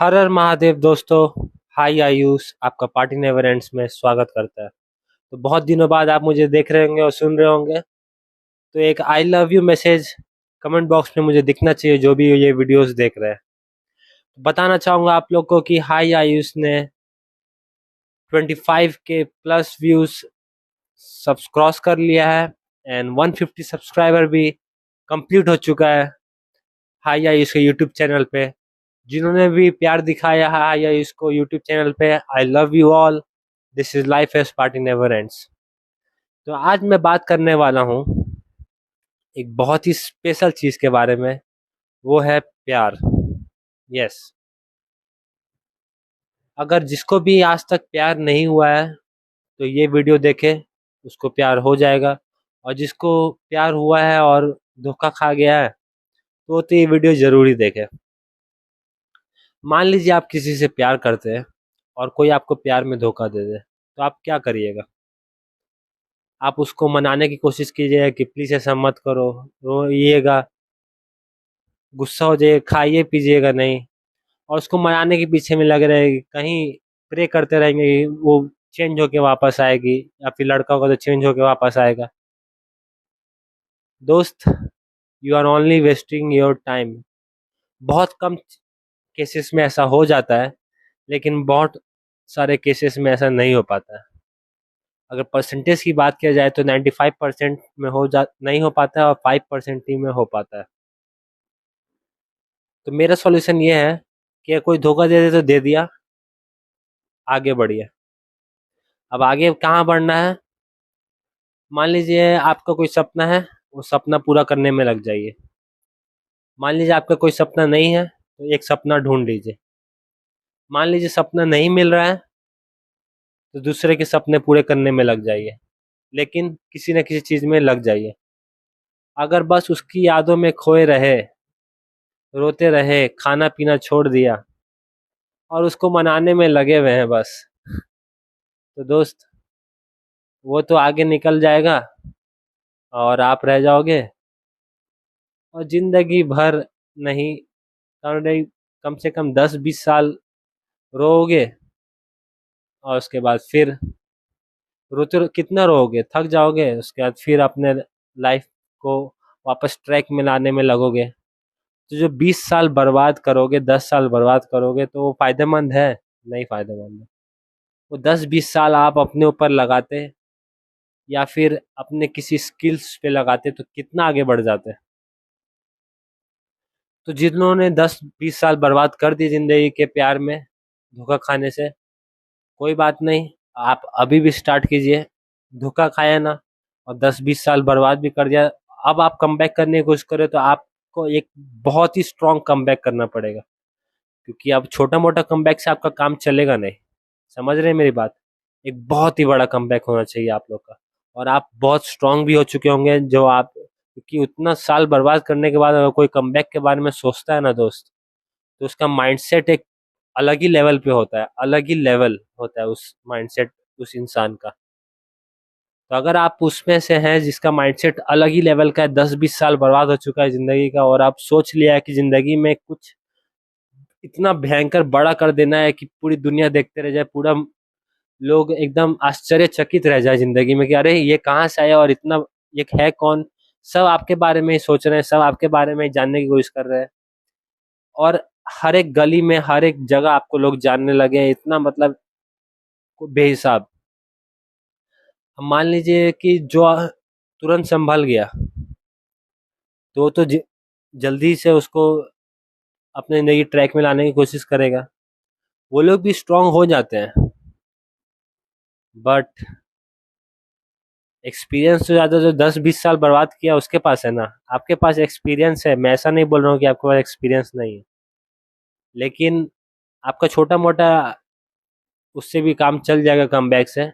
हर हर महादेव दोस्तों। हाय आयुष आपका party never ends में स्वागत करता है। तो बहुत दिनों बाद आप मुझे देख रहे होंगे और सुन रहे होंगे, तो एक आई love you message comment box में मुझे दिखना चाहिए जो भी ये वीडियोस देख रहे हैं। बताना चाहूँगा आप लोग को कि हाय आयुष ने 25 के प्लस व्यूज सब क्रॉस कर लिया है एंड 150 सब्सक्राइबर भी कंप्लीट हो चुका है हाय आयुष के यूट्यूब चैनल पे। जिन्होंने भी प्यार दिखाया है हाय आयुष को यूट्यूब चैनल पे, I love you all. This is life as party never ends. तो आज मैं बात करने वाला हूँ एक बहुत ही स्पेशल चीज के बारे में, वो है प्यार। यस, अगर जिसको भी आज तक प्यार नहीं हुआ है तो ये वीडियो देखे, उसको प्यार हो जाएगा। और जिसको प्यार हुआ है और धोखा खा गया है तो ये वीडियो जरूरी देखे। मान लीजिए आप किसी से प्यार करते हैं और कोई आपको प्यार में धोखा दे दे, तो आप क्या करिएगा? आप उसको मनाने की कोशिश कीजिएगा कि प्लीज ऐसा मत करो, रोइएगा, गुस्सा हो जाइए, खाइए पीजिएगा नहीं, और उसको मनाने के पीछे में लगे रहेगी, कहीं प्रे करते रहेंगे कि वो चेंज होके वापस आएगी, या फिर लड़का होगा तो चेंज होके वापस आएगा। दोस्त, you are only wasting your time. बहुत कम केसेस में ऐसा हो जाता है, लेकिन बहुत सारे केसेस में ऐसा नहीं हो पाता है। अगर परसेंटेज की बात किया जाए तो 95% में हो जा नहीं हो पाता है और 5% ही में हो पाता है। तो मेरा सॉल्यूशन ये है कि कोई धोखा दे दे तो दे दिया, आगे बढ़िए। अब आगे कहाँ बढ़ना है? मान लीजिए आपका कोई सपना है, वो सपना पूरा करने में लग जाइए। मान लीजिए आपका कोई सपना नहीं है तो एक सपना ढूंढ लीजिए। मान लीजिए सपना नहीं मिल रहा है तो दूसरे के सपने पूरे करने में लग जाइए, लेकिन किसी न किसी चीज में लग जाइए। अगर बस उसकी यादों में खोए रहे, रोते रहे, खाना पीना छोड़ दिया और उसको मनाने में लगे हुए हैं बस, तो दोस्त वो तो आगे निकल जाएगा और आप रह जाओगे, और जिंदगी भर नहीं, कम से कम 10-20 साल रोओगे। और उसके बाद फिर कितना रोओगे, थक जाओगे। उसके बाद फिर अपने लाइफ को वापस ट्रैक में लाने में लगोगे। तो जो 20 साल बर्बाद करोगे, 10 साल बर्बाद करोगे, तो वो फायदेमंद है? नहीं फायदेमंद है। वो 10-20 साल आप अपने ऊपर लगाते या फिर अपने किसी स्किल्स पे लगाते तो कितना आगे बढ़ जाते। तो जिन्होंने 10-20 साल बर्बाद कर दिए जिंदगी के प्यार में धोखा खाने से, कोई बात नहीं, आप अभी भी स्टार्ट कीजिए। धोखा खाया ना, और 10-20 साल बर्बाद भी कर दिया। अब आप कमबैक करने की कोशिश करें तो आपको एक बहुत ही स्ट्रांग कमबैक करना पड़ेगा, क्योंकि अब छोटा मोटा कमबैक से आपका काम चलेगा नहीं। समझ रहे हैं मेरी बात? एक बहुत ही बड़ा कमबैक होना चाहिए आप लोग का। और आप बहुत स्ट्रांग भी हो चुके होंगे, जो आप, क्योंकि उतना साल बर्बाद करने के बाद अगर कोई कमबैक के बारे में सोचता है ना दोस्त, तो उसका माइंडसेट एक अलग ही लेवल पे होता है, अलग ही लेवल होता है उस माइंडसेट उस इंसान का। तो अगर आप उसमें से हैं जिसका माइंडसेट अलग ही लेवल का है, 10-20 साल बर्बाद हो चुका है जिंदगी का, और आप सोच लिया है कि जिंदगी में कुछ इतना भयंकर बड़ा कर देना है कि पूरी दुनिया देखते रह जाए, पूरा लोग एकदम आश्चर्यचकित रह जाए जिंदगी में कि अरे ये कहाँ से आया और इतना, ये है कौन। सब आपके बारे में ही सोच रहे हैं, सब आपके बारे में ही जानने की कोशिश कर रहे हैं, और हर एक गली में हर एक जगह आपको लोग जानने लगे हैं, इतना मतलब बेहिसाब। अब मान लीजिए कि जो तुरंत संभल गया तो वो तो जल्दी से उसको अपने जिंदगी ट्रैक में लाने की कोशिश करेगा। वो लोग भी स्ट्रांग हो जाते हैं, बट एक्सपीरियंस तो ज़्यादा, जो 10-20 साल बर्बाद किया उसके पास है ना। आपके पास एक्सपीरियंस है, मैं ऐसा नहीं बोल रहा हूँ कि आपके पास एक्सपीरियंस नहीं है, लेकिन आपका छोटा मोटा उससे भी काम चल जाएगा कमबैक से।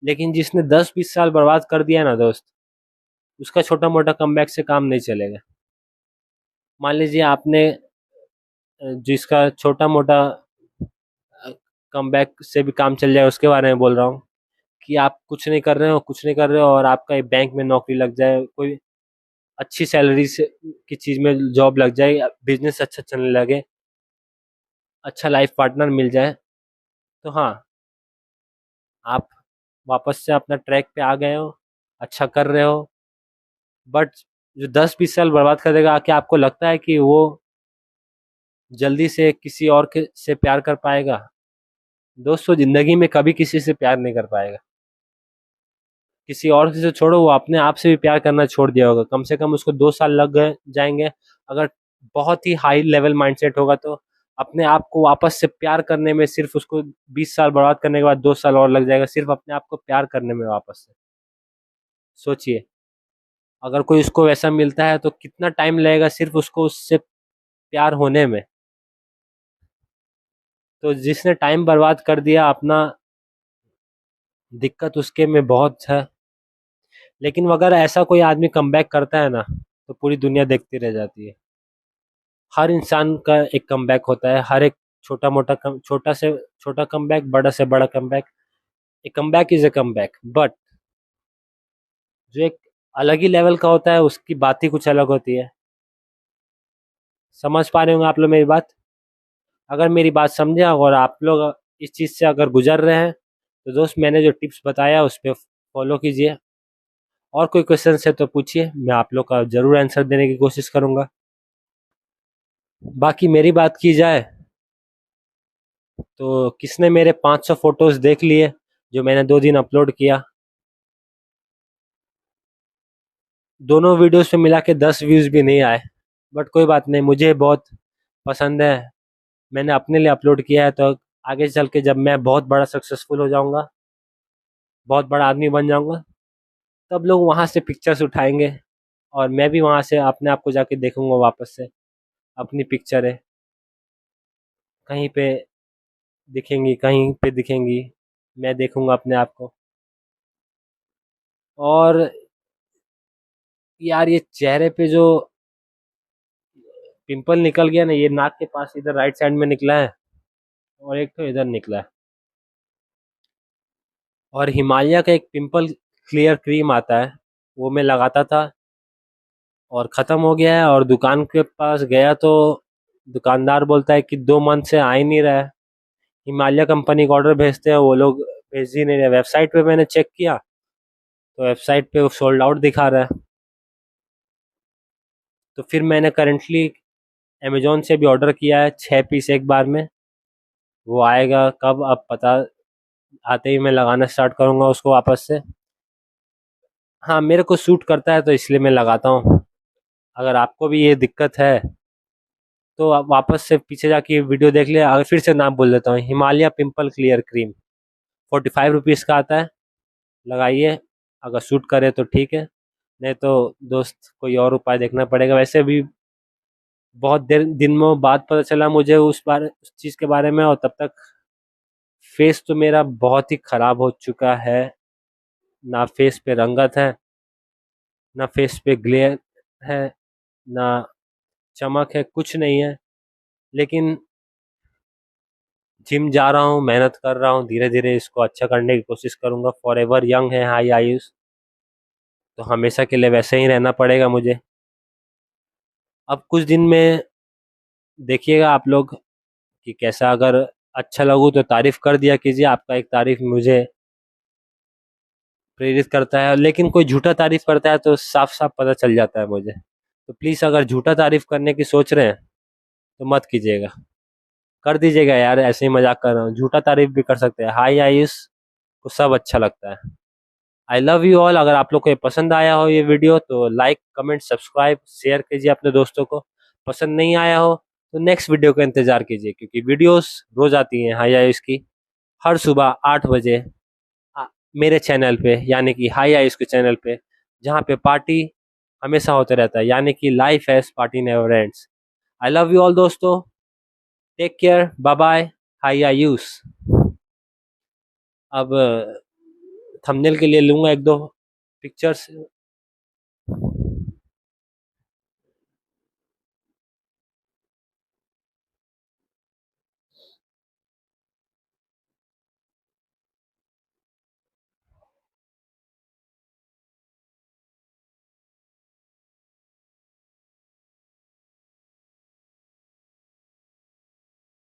लेकिन जिसने 10-20 साल बर्बाद कर दिया ना दोस्त, उसका छोटा मोटा कमबैक से काम नहीं चलेगा। मान लीजिए आपने जिसका छोटा मोटा कमबैक से भी काम चल जाए उसके बारे में बोल रहा हूँ, कि आप कुछ नहीं कर रहे हो, कुछ नहीं कर रहे हो, और आपका एक बैंक में नौकरी लग जाए, कोई अच्छी सैलरी से की चीज में जॉब लग जाए, बिजनेस अच्छा चलने लगे, अच्छा लाइफ पार्टनर मिल जाए तो हाँ, आप वापस से अपना ट्रैक पे आ गए हो, अच्छा कर रहे हो। बट जो 10-20 साल बर्बाद कर देगा, क्या आपको लगता है कि वो जल्दी से किसी और के से प्यार कर पाएगा? दोस्तों, जिंदगी में कभी किसी से प्यार नहीं कर पाएगा। किसी और से छोड़ो, वो अपने आप से भी प्यार करना छोड़ दिया होगा। कम से कम उसको 2 साल लग गए जाएंगे। अगर बहुत ही हाई लेवल माइंडसेट होगा तो अपने आप को वापस से प्यार करने में सिर्फ उसको 20 साल बर्बाद करने के बाद 2 साल और लग जाएगा, सिर्फ अपने आप को प्यार करने में वापस से। सोचिए, अगर कोई उसको वैसा मिलता है तो कितना टाइम लगेगा सिर्फ उसको उससे प्यार होने में। तो जिसने टाइम बर्बाद कर दिया अपना, दिक्कत उसके में बहुत है। लेकिन अगर ऐसा कोई आदमी कमबैक करता है ना, तो पूरी दुनिया देखती रह जाती है। हर इंसान का एक कमबैक होता है, हर एक छोटा मोटा छोटा से छोटा कमबैक, बड़ा से बड़ा comeback. A comeback is a comeback, but जो एक अलग ही लेवल का होता है उसकी बात ही कुछ अलग होती है। समझ पा रहे होंगे आप लोग मेरी बात? अगर मेरी बात समझे और आप लोग इस चीज़ से अगर गुजर रहे हैं तो दोस्त, मैंने जो टिप्स बताया उस पर फॉलो कीजिए। और कोई क्वेश्चन है तो पूछिए, मैं आप लोग का ज़रूर आंसर देने की कोशिश करूँगा। बाकी मेरी बात की जाए तो किसने मेरे 500 फोटोज़ देख लिए जो मैंने 2 दिन अपलोड किया? दोनों वीडियोस पे मिला के 10 व्यूज़ भी नहीं आए। बट कोई बात नहीं, मुझे बहुत पसंद है। मैंने अपने लिए अपलोड किया है, तो आगे चल के जब मैं बहुत बड़ा सक्सेसफुल हो जाऊंगा, बहुत बड़ा आदमी बन जाऊंगा, तब लोग वहाँ से पिक्चर्स उठाएंगे और मैं भी वहाँ से अपने आप को जाके देखूंगा वापस से। अपनी पिक्चरें कहीं पे दिखेंगी, कहीं पे दिखेंगी, मैं देखूंगा अपने आप को। और यार, ये चेहरे पे जो पिंपल निकल गया ना, ये नाक के पास इधर राइट साइड में निकला है और एक तो इधर निकला है। और हिमालय का एक पिंपल क्लियर क्रीम आता है, वो मैं लगाता था और ख़त्म हो गया है। और दुकान के पास गया तो दुकानदार बोलता है कि 2 मंथ से आ ही नहीं रहा है। हिमालय कंपनी का ऑर्डर भेजते हैं, वो लोग भेज ही नहीं रहे। वेबसाइट पे मैंने चेक किया तो वेबसाइट पे वो सोल्ड आउट दिखा रहा है। तो फिर मैंने करेंटली अमेजोन से भी ऑर्डर किया है 6 पीस एक बार में। वो आएगा कब, अब पता। आते ही मैं लगाना स्टार्ट करूँगा उसको वापस से। हाँ, मेरे को सूट करता है तो इसलिए मैं लगाता हूँ। अगर आपको भी ये दिक्कत है तो आप वापस से पीछे जाके वीडियो देख ले। अगर फिर से नाम बोल देता हूँ, Himalaya pimple clear cream, 45 rupees का आता है। लगाइए, अगर सूट करे तो ठीक है, नहीं तो दोस्त कोई और उपाय देखना पड़ेगा। वैसे भी बहुत देर दिनों बाद पता चला मुझे उस चीज़ के बारे में, और तब तक फेस तो मेरा बहुत ही ख़राब हो चुका है। ना फेस पे रंगत है, ना फेस पे ग्लेयर है, ना चमक है, कुछ नहीं है। लेकिन जिम जा रहा हूँ, मेहनत कर रहा हूँ, धीरे धीरे इसको अच्छा करने की कोशिश करूँगा। फॉर एवर यंग है हाई आयुष, तो हमेशा के लिए वैसे ही रहना पड़ेगा मुझे। अब कुछ दिन में देखिएगा आप लोग कि कैसा। अगर अच्छा लगूँ तो तारीफ कर दिया कीजिए, आपका एक तारीफ मुझे प्रेरित करता है। लेकिन कोई झूठा तारीफ करता है तो साफ साफ पता चल जाता है मुझे। तो प्लीज़, अगर झूठा तारीफ करने की सोच रहे हैं तो मत कीजिएगा। कर दीजिएगा यार, ऐसे ही मजाक कर रहा हूँ। झूठा तारीफ भी कर सकते हैं, हाई आयुष को सब अच्छा लगता है। आई लव यू ऑल। अगर आप लोग को ये पसंद आया हो ये वीडियो तो लाइक कमेंट सब्सक्राइब शेयर कीजिए अपने दोस्तों को। पसंद नहीं आया हो तो नेक्स्ट वीडियो का इंतजार कीजिए, क्योंकि वीडियोस रोज आती हैं हाई आयुष की, हर सुबह 8 बजे आ- मेरे चैनल पे, यानी कि हाई आयुष के चैनल पे, जहाँ पे पार्टी हमेशा होते रहता है, यानी कि life as party never ends. I love you all दोस्तों, take care, bye bye, hi Ayush. अब थंबनेल के लिए लूंगा एक दो पिक्चर्स